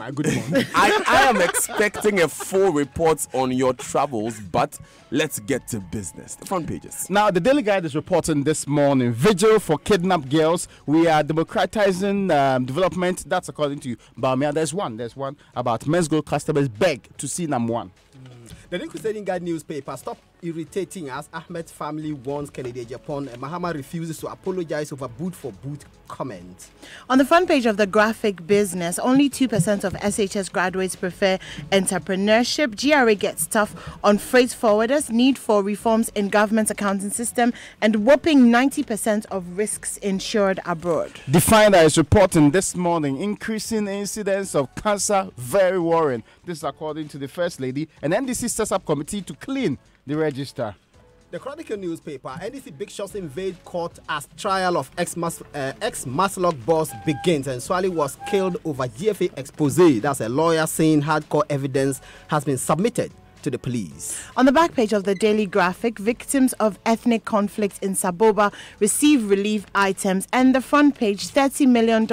my good morning. I am expecting a full report on your travels, but let's get to business. The front pages. Now, the Daily Guide is reporting this morning, vigil for kidnapped girls. We are democratizing development. That's according to Bawumia. There's one about men's gold customers beg to see #1. The New Crusading Guide newspaper, stop irritating us. Ahmed's family warns Kennedy Japan, and Mahama refuses to apologize over boot-for-boot comments. On the front page of the Graphic Business, only 2% of SHS graduates prefer entrepreneurship. GRA gets tough on freight forwarders, need for reforms in government accounting system, and whopping 90% of risks insured abroad. The Finder is reporting this morning, increasing incidence of cancer, very worrying. This is according to the First Lady. And NDC sets up committee to clean the register. The Chronicle newspaper, NDC big shots invade court as trial of ex-Maslok boss begins, and Swally was killed over GFA expose. That's a lawyer saying hardcore evidence has been submitted to the police. On the back page of the Daily Graphic, victims of ethnic conflict in Saboba receive relief items, and the front page, $30 million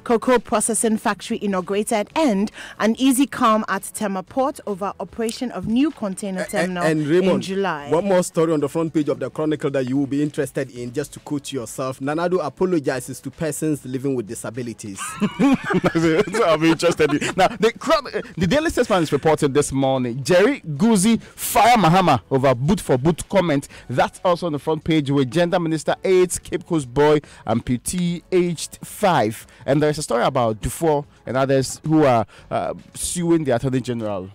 cocoa processing factory inaugurated, and an easy calm at Tema Port over operation of new container terminal and Raymond, in July. One more story on the front page of the Chronicle that you will be interested in, just to quote yourself. Nanado apologizes to persons living with disabilities. So I'll be interested in. Now, the Daily Statesman is reporting this morning, Jerry Guzi fire Mahama over boot-for-boot comment. That's also on the front page with Gender Minister AIDS, Cape Coast boy, amputee aged 5. And there's a story about Dufour and others who are suing the Attorney General.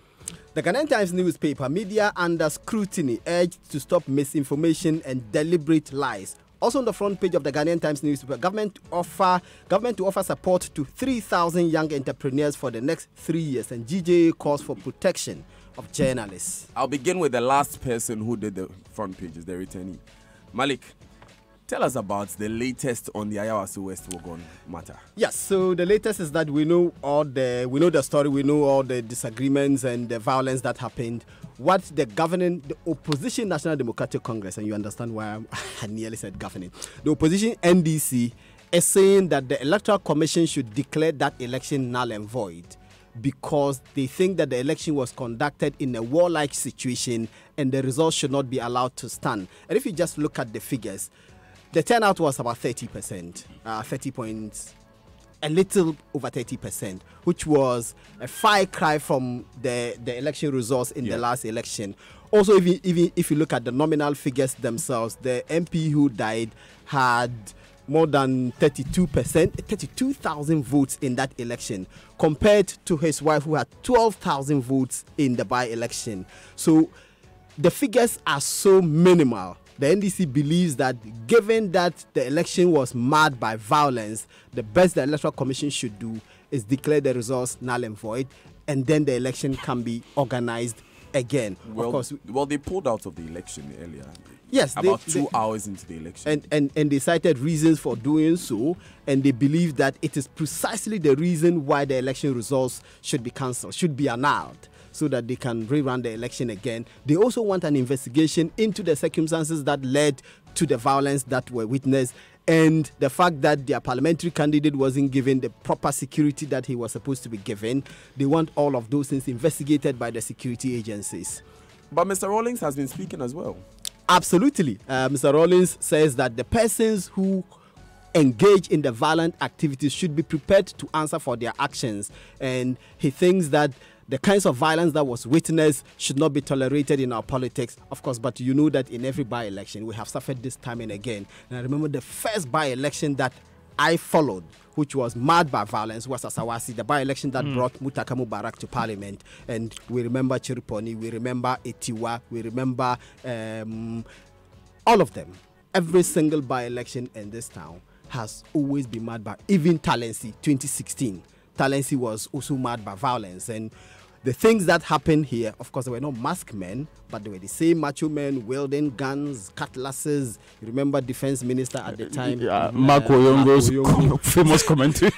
The Ghanaian Times newspaper, media under scrutiny, urged to stop misinformation and deliberate lies. Also on the front page of the Ghanaian Times newspaper, government to offer support to 3,000 young entrepreneurs for the next 3 years, and GJA calls for protection of journalists. I'll begin with the last person who did the front pages, the returnee. Malik, tell us about the latest on the Ayawaso West Wuogon matter. Yes, so the latest is that we know the story, we know all the disagreements and the violence that happened. What the opposition National Democratic Congress, and you understand why I nearly said governing, the opposition NDC is saying that the Electoral Commission should declare that election null and void, because they think that the election was conducted in a warlike situation and the results should not be allowed to stand. And if you just look at the figures, the turnout was about 30%, 30 points, a little over 30%, which was a far cry from the election results in the last election. Also, even if you look at the nominal figures themselves, the MP who died had more than 32,000 votes in that election, compared to his wife who had 12,000 votes in the by-election. So the figures are so minimal. The NDC believes that given that the election was marred by violence, the best the Electoral Commission should do is declare the results null and void, and then the election can be organized again. Well, of course, they pulled out of the election earlier. Yes, about 2 hours into the election. And they cited reasons for doing so, and they believe that it is precisely the reason why the election results should be cancelled, should be annulled, so that they can rerun the election again. They also want an investigation into the circumstances that led to the violence that were witnessed, and the fact that their parliamentary candidate wasn't given the proper security that he was supposed to be given. They want all of those things investigated by the security agencies. But Mr. Rawlings has been speaking as well. Absolutely. Mr. Rawlings says that the persons who engage in the violent activities should be prepared to answer for their actions. And he thinks that the kinds of violence that was witnessed should not be tolerated in our politics, of course, but you know that in every by-election, we have suffered this time and again. And I remember the first by-election that I followed, which was marred by violence, was Asawasi, the by-election that brought Mutaka Mubarak to parliament. And we remember Chiriponi, we remember Etiwa, we remember all of them. Every single by-election in this town has always been marred by, even Talensi 2016. Talensi was also marred by violence. And the things that happened here, of course, they were not masked men, but they were the same macho men wielding guns, cutlasses. You remember Defense Minister at the time? Mark Oyongo's famous commentary.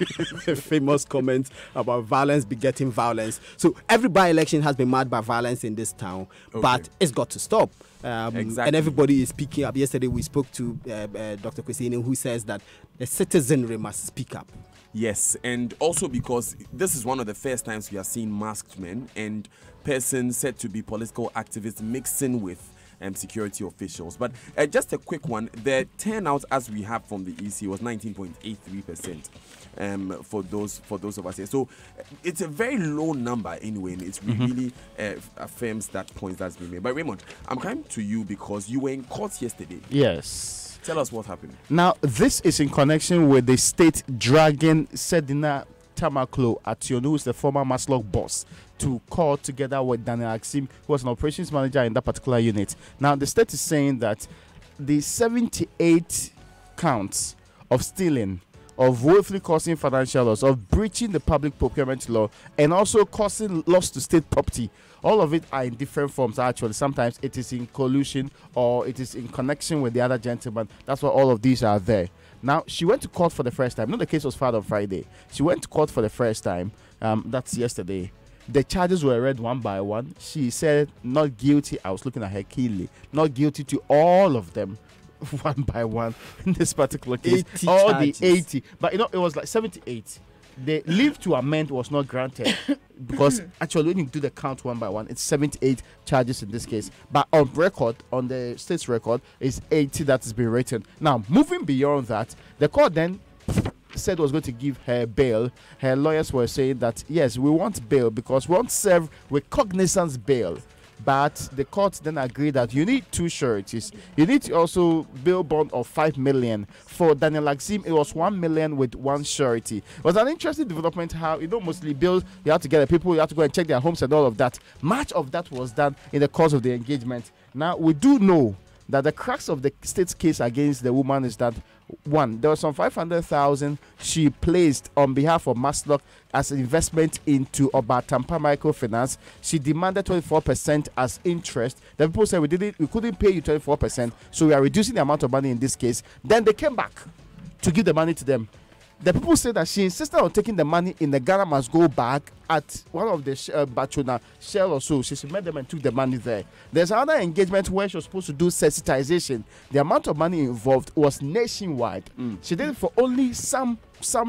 Famous comments about violence begetting violence. So every by-election has been marred by violence in this town, but it's got to stop. Exactly. And everybody is speaking up. Yesterday we spoke to Dr. Kwesini, who says that the citizenry must speak up. Yes, and also because this is one of the first times we are seeing masked men and persons said to be political activists mixing with security officials. But just a quick one, the turnout as we have from the EC was 19.83% for those of us here. So it's a very low number anyway, and it really affirms that point that's been made. But Raymond, I'm coming to you because you were in court yesterday. Yes. Tell us what happened. Now, this is in connection with the state dragging Sedina Tamaklo Ationu, who is the former Maslock boss, to court together with Daniel Axim, who was an operations manager in that particular unit. Now, the state is saying that the 78 counts of stealing, of willfully causing financial loss, of breaching the public procurement law, and also causing loss to state property, all of it are in different forms actually. Sometimes it is in collusion or it is in connection with the other gentleman. That's why all of these are there. Now, she went to court for the first time. No, the case was filed on Friday. She went to court for the first time. That's yesterday. The charges were read one by one. She said not guilty. I was looking at her keenly. Not guilty to all of them. One by one in this particular case. All charges. The 80. But it was like 78. The leave to amend was not granted because actually when you do the count one by one, it's 78 charges in this case. But on record, on the state's record, is 80 that has been written. Now, moving beyond that, the court then said was going to give her bail. Her lawyers were saying that, yes, we want bail because we want serve with cognizance bail. But the court then agreed that you need two sureties. You need to also bail bond of 5 million. For Daniel Axim, it was 1 million with one surety. It was an interesting development how, mostly bills, you have to get the people, you have to go and check their homes and all of that. Much of that was done in the course of the engagement. Now, we do know that the crux of the state's case against the woman is that, one, there was some 500,000 she placed on behalf of Maslock as an investment into Obatampa Microfinance. She demanded 24% as interest. The people said we couldn't pay you 24%, so we are reducing the amount of money in this case. Then they came back to give the money to them. The people said that she insisted on taking the money in the Ghana must go back at one of the Bachuna Shell or so. She met them and took the money there. There's another engagement where she was supposed to do sensitization. The amount of money involved was nationwide. She did it for only some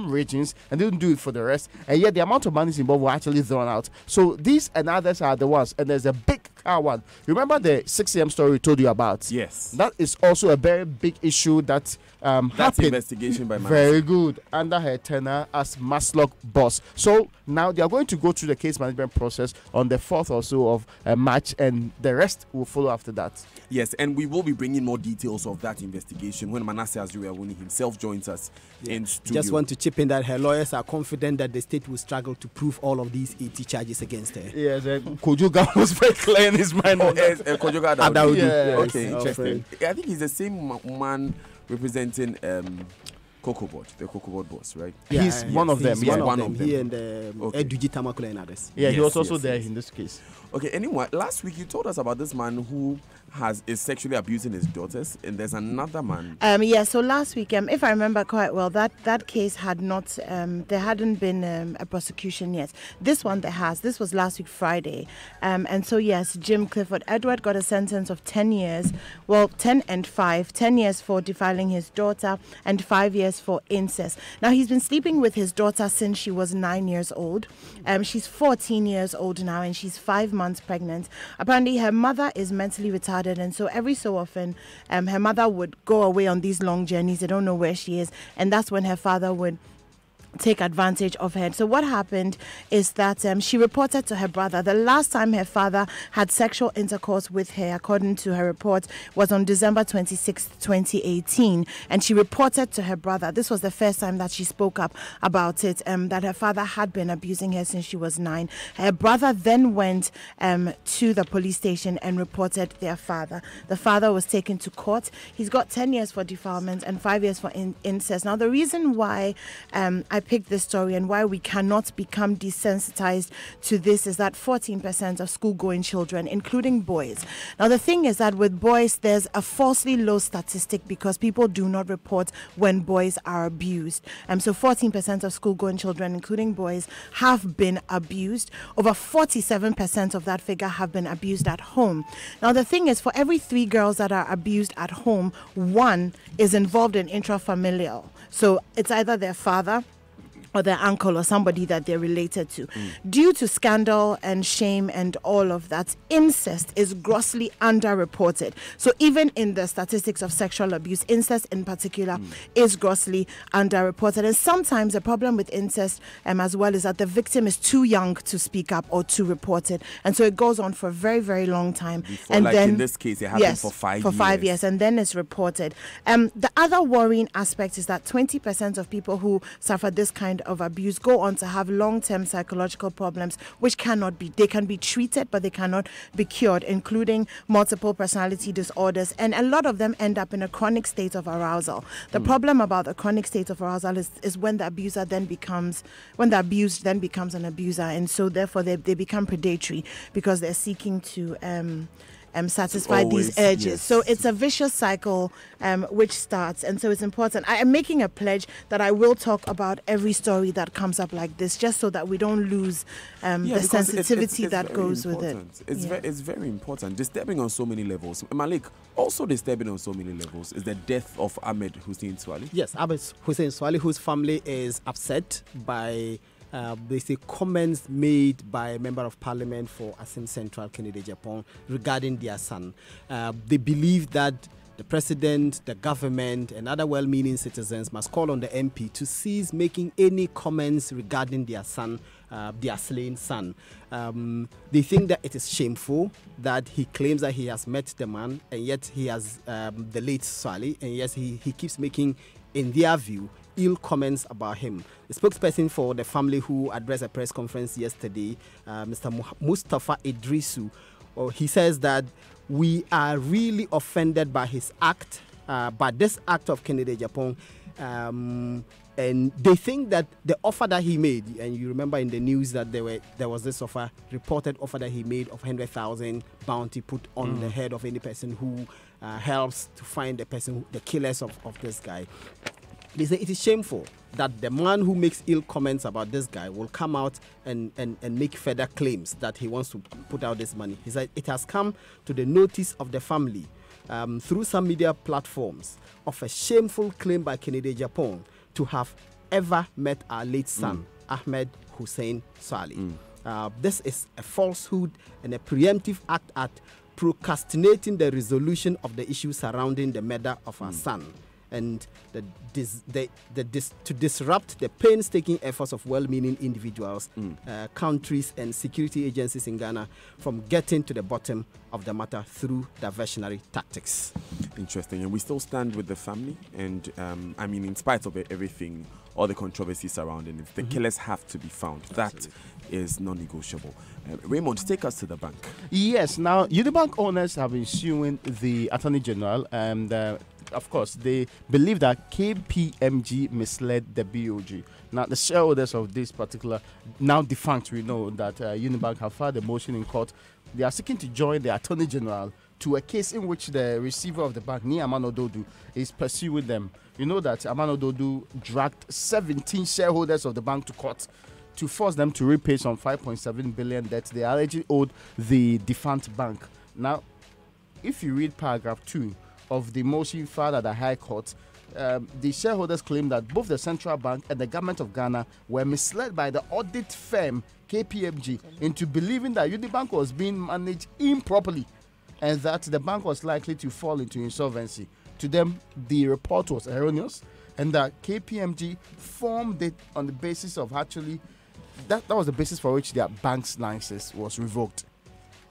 regions and didn't do it for the rest. And yet the amount of money involved were actually thrown out. So these and others are the ones. And there's a big car one. Remember the 6 a.m. story we told you about? Yes. That is also a very big issue that that's investigation by Manasseh. Very good. Under her tenure as Maslock boss. So now they are going to go through the case management process on the 4th or so of March, and the rest will follow after that. Yes, and we will be bringing more details of that investigation when Manasseh Azuriawuni himself joins us in studio. Just want to chip in that her lawyers are confident that the state will struggle to prove all of these 80 charges against her. Yes, Kojoga was very clear in his mind. Kojoga Adaudi. Yes, okay, interesting. I think he's the same man representing Cocobot, the Cocobot boss, right? Yeah, he's one of them. He's One of them. He and Eduji Tamakula and others. Yeah, he was also there in this case. Okay, anyway, last week you told us about this man who is sexually abusing his daughters, and there's another man. So last week, if I remember quite well, that case had not, there hadn't been a prosecution yet. This one there has. This was last week Friday, and so yes, Jim Clifford Edward got a sentence of 10 years, 10 and 5, 10 years for defiling his daughter and 5 years for incest. Now he's been sleeping with his daughter since she was 9 years old. She's 14 years old now, and she's 5 months pregnant. Apparently, her mother is mentally retarded, and so every so often, her mother would go away on these long journeys. They don't know where she is, and that's when her father would take advantage of her. So what happened is that she reported to her brother. The last time her father had sexual intercourse with her, according to her report, was on December 26, 2018. And she reported to her brother. This was the first time that she spoke up about it, that her father had been abusing her since she was 9. Her brother then went to the police station and reported their father. The father was taken to court. He's got 10 years for defilement and 5 years for incest. Now, the reason why I picked this story and why we cannot become desensitized to this is that 14% of school-going children, including boys. Now, the thing is that with boys, there's a falsely low statistic because people do not report when boys are abused. So 14% of school-going children, including boys, have been abused. Over 47% of that figure have been abused at home. Now, the thing is, for every 3 girls that are abused at home, 1 is involved in intrafamilial. So it's either their father or their uncle or somebody that they're related to. Due to scandal and shame and all of that, incest is grossly underreported. So even in the statistics of sexual abuse, incest in particular is grossly underreported. And sometimes the problem with incest as well is that the victim is too young to speak up or to report it. And so it goes on for a very, very long time. Before, and like then, in this case, it happened for 5 years. For 5 years, and then it's reported. The other worrying aspect is that 20% of people who suffer this kind of abuse go on to have long-term psychological problems which they can be treated but they cannot be cured, including multiple personality disorders, and a lot of them end up in a chronic state of arousal. The problem about the chronic state of arousal is when the abused then becomes an abuser, and so therefore they become predatory because they're seeking to satisfy these urges. Yes. So it's a vicious cycle which starts, and so it's important. I am making a pledge that I will talk about every story that comes up like this, just so that we don't lose the sensitivity that goes with it. It's very important. Disturbing on so many levels. Malik, also disturbing on so many levels is the death of Ahmed Hussein Swali. Yes, Ahmed Hussein Swali, whose family is upset by they say comments made by a member of parliament for Asin Central, Kennedy Japan, regarding their son. They believe that the president, the government, and other well-meaning citizens must call on the MP to cease making any comments regarding their son, their slain son. They think that it is shameful that he claims that he has met the man, and yet he has the late Swali, and yes, he keeps making, in their view, ill comments about him. The spokesperson for the family who addressed a press conference yesterday, Mr. Mustafa Idrisu, he says that we are really offended by his act, by this act of Kennedy Japan, and they think that the offer that he made, and you remember in the news that there was this reported offer that he made of 100,000 bounty put on the head of any person who helps to find the killers of this guy. They say it is shameful that the man who makes ill comments about this guy will come out and make further claims that he wants to put out this money. He said it has come to the notice of the family through some media platforms of a shameful claim by Kennedy Japan to have ever met our late son, Ahmed Hussein Swali. This is a falsehood and a preemptive act at procrastinating the resolution of the issue surrounding the murder of our son, and to disrupt the painstaking efforts of well-meaning individuals, countries, and security agencies in Ghana from getting to the bottom of the matter through diversionary tactics. Interesting. And we still stand with the family. And I mean, in spite of everything, all the controversy surrounding it, the killers have to be found. That is non-negotiable. Raymond, take us to the bank. Yes. Now, Unibank owners have been suing the Attorney General, and of course, they believe that KPMG misled the BOG. Now, the shareholders of this particular, now defunct, we know that Unibank have filed a motion in court. They are seeking to join the Attorney General to a case in which the receiver of the bank, Ni Amano Dodu, is pursuing them. You know that Amano Dodu dragged 17 shareholders of the bank to court to force them to repay some 5.7 billion debt they allegedly owed the defunct bank. Now, if you read paragraph 2 of the motion filed at the High Court, the shareholders claim that both the Central Bank and the Government of Ghana were misled by the audit firm KPMG into believing that Unibank was being managed improperly and that the bank was likely to fall into insolvency. To them, the report was erroneous, and that KPMG formed it on the basis of actually that was the basis for which their bank's license was revoked.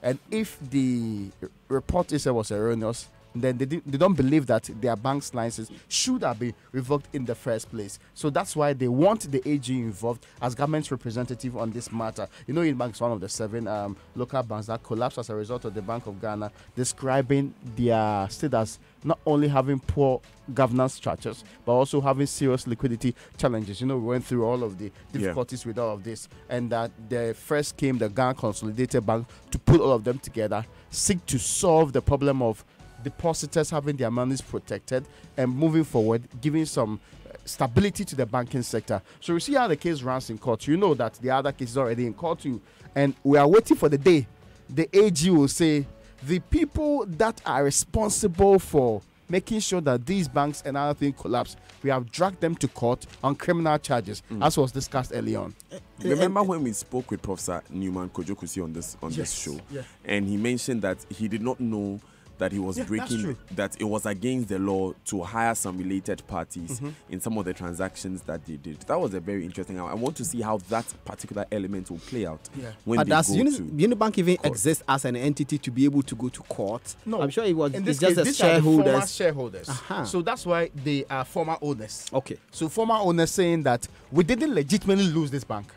And if the report itself was erroneous, then they don't believe that their bank's license should have been revoked in the first place. So that's why they want the AG involved as government's representative on this matter. You know, Unibank is one of the 7 local banks that collapsed as a result of the Bank of Ghana, describing their state as not only having poor governance structures, but also having serious liquidity challenges. You know, we went through all of the difficulties with all of this, and that first came the Ghana Consolidated Bank to put all of them together, seek to solve the problem of depositors having their monies protected and moving forward, giving some stability to the banking sector. So you see how the case runs in court. You know that the other case is already in court too, and we are waiting for the day the AG will say the people that are responsible for making sure that these banks and other things collapse. We have dragged them to court on criminal charges, as was discussed early on. Remember when we spoke with Professor Newman Kojokusi on this show, and he mentioned that he did not know that he was breaking, that it was against the law to hire some related parties in some of the transactions that they did. That was a very interesting. I want to see how that particular element will play out. When but they does go Unibank even court. exist as an entity to be able to go to court? No, I'm sure it was. In this it's just case, a these are the former shareholders. shareholders. Uh-huh. So that's why they are former owners. Okay. So former owners saying that we didn't legitimately lose this bank.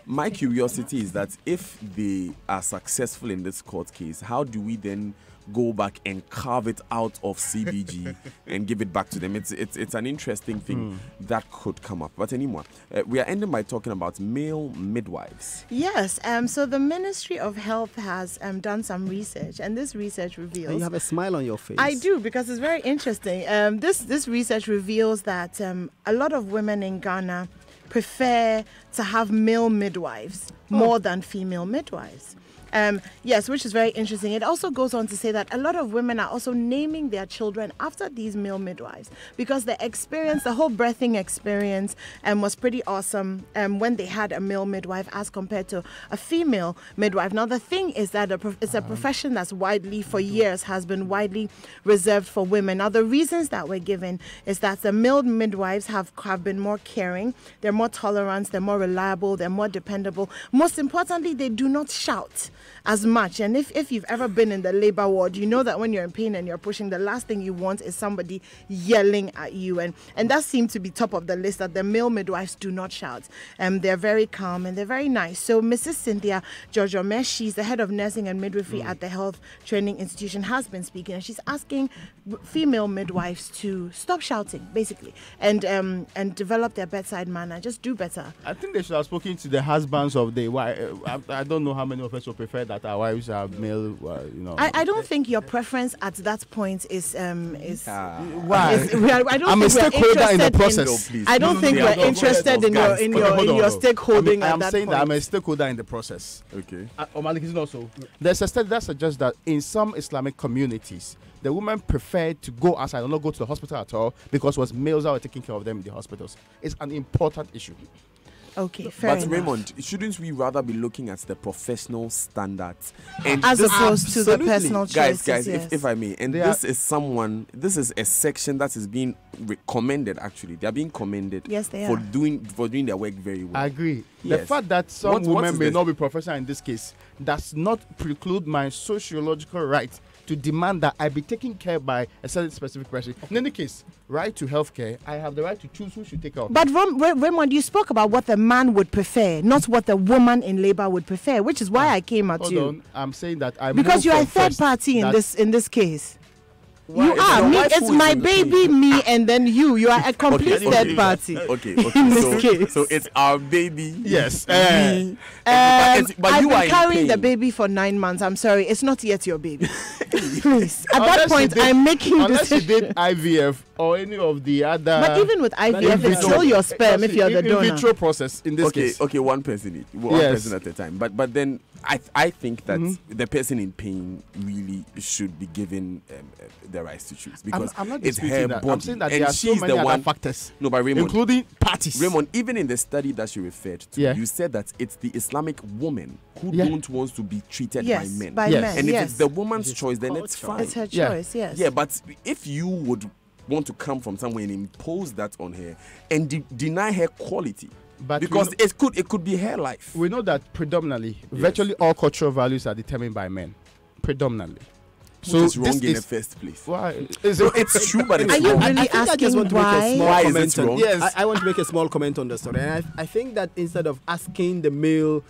My curiosity is that if they are successful in this court case, how do we then go back and carve it out of CBG and give it back to them? It's an interesting thing that could come up. But anymore, we are ending by talking about male midwives. Yes. So the Ministry of Health has done some research, and this research reveals. And you have a smile on your face. I do, because it's very interesting. This research reveals that a lot of women in Ghana prefer to have male midwives more than female midwives. Yes, which is very interesting. It also goes on to say that a lot of women are also naming their children after these male midwives because the experience, the whole birthing experience, was pretty awesome when they had a male midwife as compared to a female midwife. Now, the thing is that it's a profession that's widely, for years, has been widely reserved for women. Now, the reasons that were given is that the male midwives have been more caring, they're more tolerant, they're more reliable, they're more dependable. Most importantly, they do not shout as much. And if you've ever been in the labor ward, you know that when you're in pain and you're pushing, the last thing you want is somebody yelling at you. And that seemed to be top of the list, that the male midwives do not shout. They're very calm and they're very nice. So Mrs. Cynthia Jojo, she's the head of nursing and midwifery at the Health Training Institution, has been speaking, and she's asking female midwives to stop shouting, basically, and develop their bedside manner. Just do better. I think they should have spoken to the husbands of the wife. I don't know how many of us will prefer that our wives are male. I don't think your preference at that point is why? I don't I'm a think we're stakeholder in the interested process. I don't think we're interested in your stakeholding at I'm that saying point. that I'm a stakeholder in the process. Okay. Malik is also. There's a study that suggests that in some Islamic communities, the women preferred to go outside and not go to the hospital at all because it was males that were taking care of them in the hospitals. It's an important issue. Okay, fair But enough. Raymond, shouldn't we rather be looking at the professional standards and As this- opposed to the absolutely. personal choices? guys, yes. if I may, and They this is a section that is being commended. Actually, they are being commended. Yes, they for are. doing their work very well. I agree. The Yes. fact that some What women is may this? not be professional in this case does not preclude my sociological right to demand that I be taken care by a certain specific person. In any case, right to healthcare, I have the right to choose who should take care of me. But Raymond, you spoke about what the man would prefer, not what the woman in labor would prefer, which is why I came at Hold you. on, I'm saying that I Because move you are a from third first party in that- this case. Why? You It's are your me. wife It's who is my in the baby, thing. me, and then you. You are a complete third party. Okay. In this case. So it's our baby. Yes. Me. But I've you are been in carrying the pain. baby for 9 months. I'm sorry, it's not yet your baby. Please. At Unless that you point, did- I'm making Unless you decisions. did IVF or any of the other. But even with IVF, in it's vitro- still your sperm if you're the in donor. vitro process in this Okay, case. okay, one person Yes. at a time. But then I think that Mm-hmm. the person in pain really should be given the rights to choose because I'm not it's disputing her that. body, I'm saying that and there are so she's many the other one. factors, No, but Raymond, including parties. Raymond, even in the study that you referred to, Yeah. you said that it's the Islamic woman who Yeah. don't want to be treated Yes, by men. by Yes. men. And if yes. it's the woman's choice, then it's fine. It's her Yeah. choice, yes. Yeah, but if you would want to come from somewhere and impose that on her and deny her quality, But because we it could be her life. We know that predominantly, virtually all cultural values are determined by men. Predominantly. So it's wrong this in the is first place. why It's true, but it's Are you wrong. really I think I just asking want to make a why? small Why is comment it on wrong? Yes. I want to make a small comment on the story. And I think that instead of asking the male,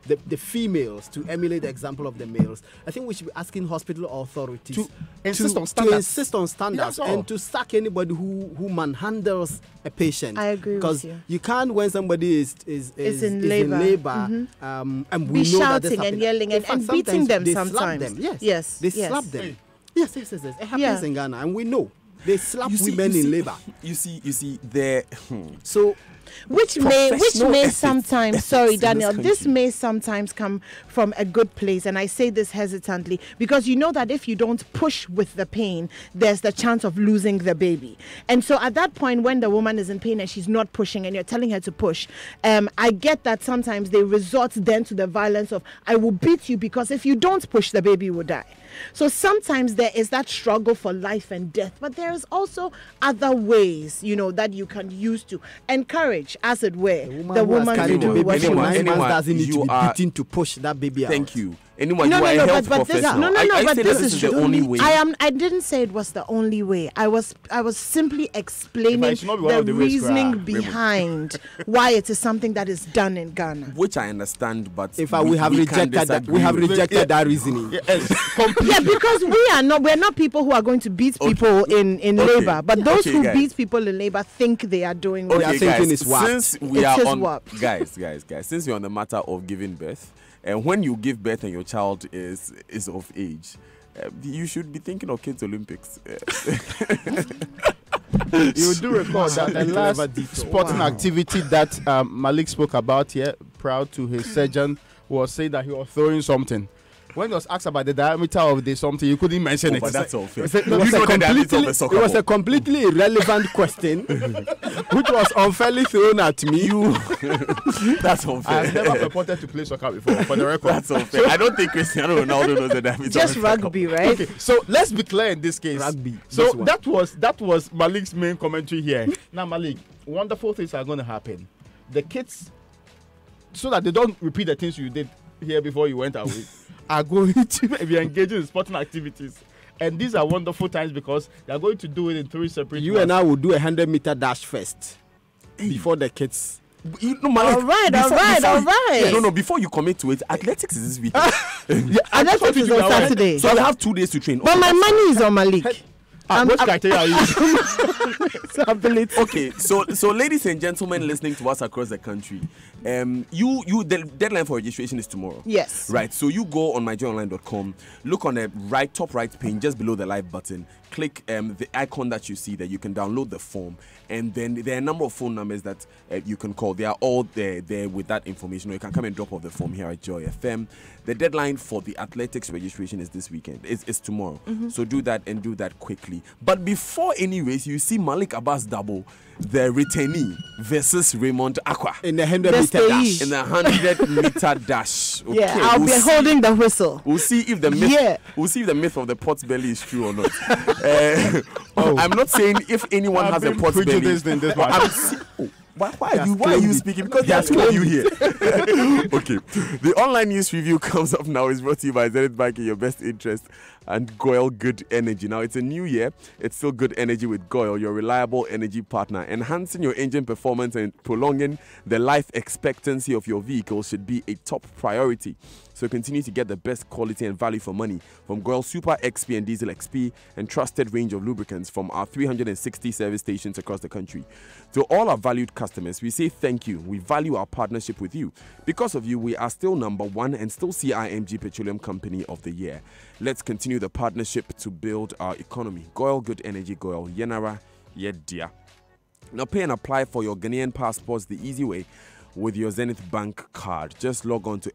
the females to emulate the example of the males, I think we should be asking hospital authorities To insist on to standards. insist on standards That's all. and to sack anybody who manhandles a patient. I agree with because you. Can't, when somebody is in labor. And we Be know that this shouting and happens. yelling In and fact, beating sometimes them they slap sometimes. them. Yes, Yes, they yes. slap them. Yes. It happens Yeah. in Ghana, and we know they slap You see- women you in see- labor. You see, there. So which may ethics sometimes, sorry, in Daniel, this this country. may sometimes come from a good place, and I say this hesitantly because you know that if you don't push with the pain, there's the chance of losing the baby. And so at that point, when the woman is in pain and she's not pushing, and you're telling her to push, I get that sometimes they resort then to the violence of, I will beat you because if you don't push, the baby will die. So sometimes there is that struggle for life and death, but there is also other ways, that you can use to encourage, as it were, the woman to do what she wants. Anyone doesn't need to you be are- beaten to push that baby out. Thank you. Anyone, you are a health professional. I say this is the only way. I didn't say it was the only way. I was simply explaining It should not be one the of the ways, reasoning Kra. behind why it is something that is done in Ghana. Which I understand, but In fact, we have rejected that. We have rejected that reasoning. Yes, completely. Yeah, because we're not people who are going to beat people in labor, but those Okay, who guys. beat people in labor think they are doing Okay, well. are thinking it's warped. Since we It are is on, warped. guys, since we're on the matter of giving birth, and when you give birth and your child is of age, you should be thinking of Kids Olympics. You do recall that the last Clever detail. sporting Wow. activity that Malik spoke about here, proud to his surgeon, was saying that he was throwing something. When he was asked about the diameter of the something, you couldn't mention it. But that's unfair. It You know the diameter of a soccer was a ball. completely irrelevant question, which was unfairly thrown at me. That's I've unfair. never purported to play soccer before, for the record. That's unfair. I don't think Cristiano Ronaldo knows the diameter. Just of a soccer rugby, right? Okay, so let's be clear in this case. Rugby, So this one. that was Malik's main commentary here. Now, Malik, wonderful things are going to happen. The kids, so that they don't repeat the things you did here before you went away, are going to be engaging in sporting activities. And these are wonderful times because they are going to do it in 3 separate You months. and I will do a 100-meter dash first before the kids. Malik, All right. No, before you commit to it, athletics is this weekend. Athletics is on Saturday. So I have 2 days to train. But my money is on Malik. What criteria are you? So ability. Okay, so ladies and gentlemen listening to us across the country, the deadline for registration is tomorrow. Yes. Right. So you go on myjoyonline.com, look on the top right pane just below the live button, click the icon that you see there. You can download the form, and then there are a number of phone numbers that you can call. They are all there with that information, or you can come and drop off the form here at Joy FM. The deadline for the athletics registration is this weekend. It's tomorrow. So do that and do that quickly. But before any race, you see Malik Abbas Dabo, the returnee, versus Raymond Aqua In the 100-meter dash. in the 100-meter dash. Okay, Yeah, I'll be holding the whistle. We'll see if the myth. Yeah. We'll see if the myth of the pot's belly is true or not. I'm not saying if anyone I'm has a being pot's belly. prejudiced in this one. Why are you speaking? Because there's 2 of you here. Okay. The online news review comes up now. Is brought to you by Zenith Bank in your best interest and Goyle Good Energy. Now, it's a new year. It's still good energy with Goyle, your reliable energy partner. Enhancing your engine performance and prolonging the life expectancy of your vehicle should be a top priority. So continue to get the best quality and value for money from Goyle Super XP and Diesel XP and trusted range of lubricants from our 360 service stations across the country. To all our valued customers, we say thank you. We value our partnership with you. Because of you, we are still #1 and still CIMG Petroleum Company of the Year. Let's continue the partnership to build our economy. Goyle Good Energy, Goyle Yenara Yedia. Now pay and apply for your Ghanaian passports the easy way with your Zenith Bank card. Just log on to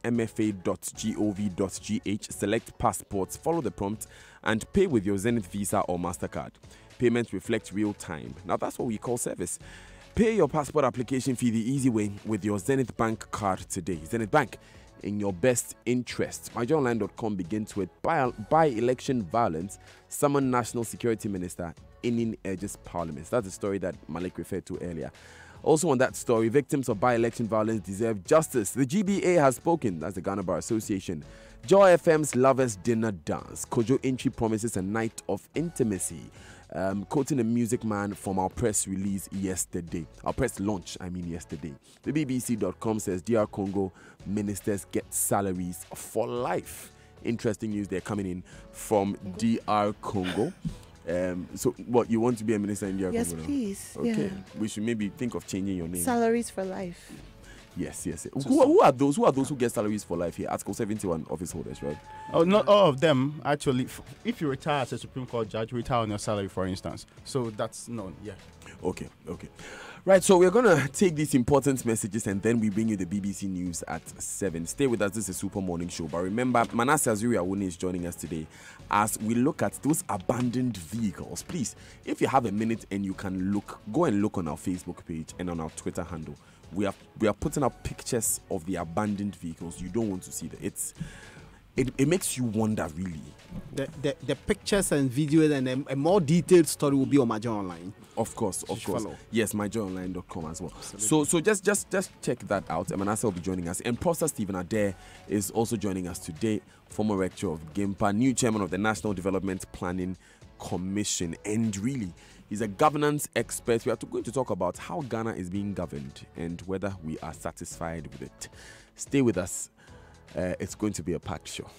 mfa.gov.gh, select passports, follow the prompt, and pay with your Zenith Visa or MasterCard. Payment reflects real time. Now that's what we call service. Pay your passport application fee the easy way with your Zenith Bank card today. Zenith Bank, in your best interest. MyJoyOnline.com begins with by-election violence, summon National Security Minister, Inin urges Parliament. That's the story that Malik referred to earlier. Also on that story, victims of by-election violence deserve justice. The GBA has spoken. That's the Ghana Bar Association. Joy FM's Lovers Dinner Dance. Kojo Entry promises a night of intimacy. Quoting a music man from our press release yesterday. Our press launch, yesterday. The BBC.com says DR Congo ministers get salaries for life. Interesting news there coming in from DR Congo. So what, you want to be a minister in DR Yes, Congo now? please. Okay. Yeah. We should maybe think of changing your name. Salaries for life. Yes. Who are those? Who are those who get salaries for life here? Article 71 office holders, right? Oh, not all of them, actually. If you retire as a Supreme Court judge, you retire on your salary, for instance. So that's known, yeah. Okay. Right, so we're going to take these important messages and then we bring you the BBC News at 7. Stay with us. This is a Super Morning Show. But remember, Manasseh Azuri Awuni is joining us today as we look at those abandoned vehicles. Please, if you have a minute and you can go and look on our Facebook page and on our Twitter handle. We are putting up pictures of the abandoned vehicles. You don't want to see that. It makes you wonder, really. The pictures and videos and a more detailed story will be on Major Online. Of course. Follow. Yes, myjoyonline.com as well. So just check that out. Manasseh will be joining us. And Professor Stephen Adair is also joining us today, former rector of GIMPA, new chairman of the National Development Planning Commission. And really, he's a governance expert. We are going to talk about how Ghana is being governed and whether we are satisfied with it. Stay with us. It's going to be a packed show.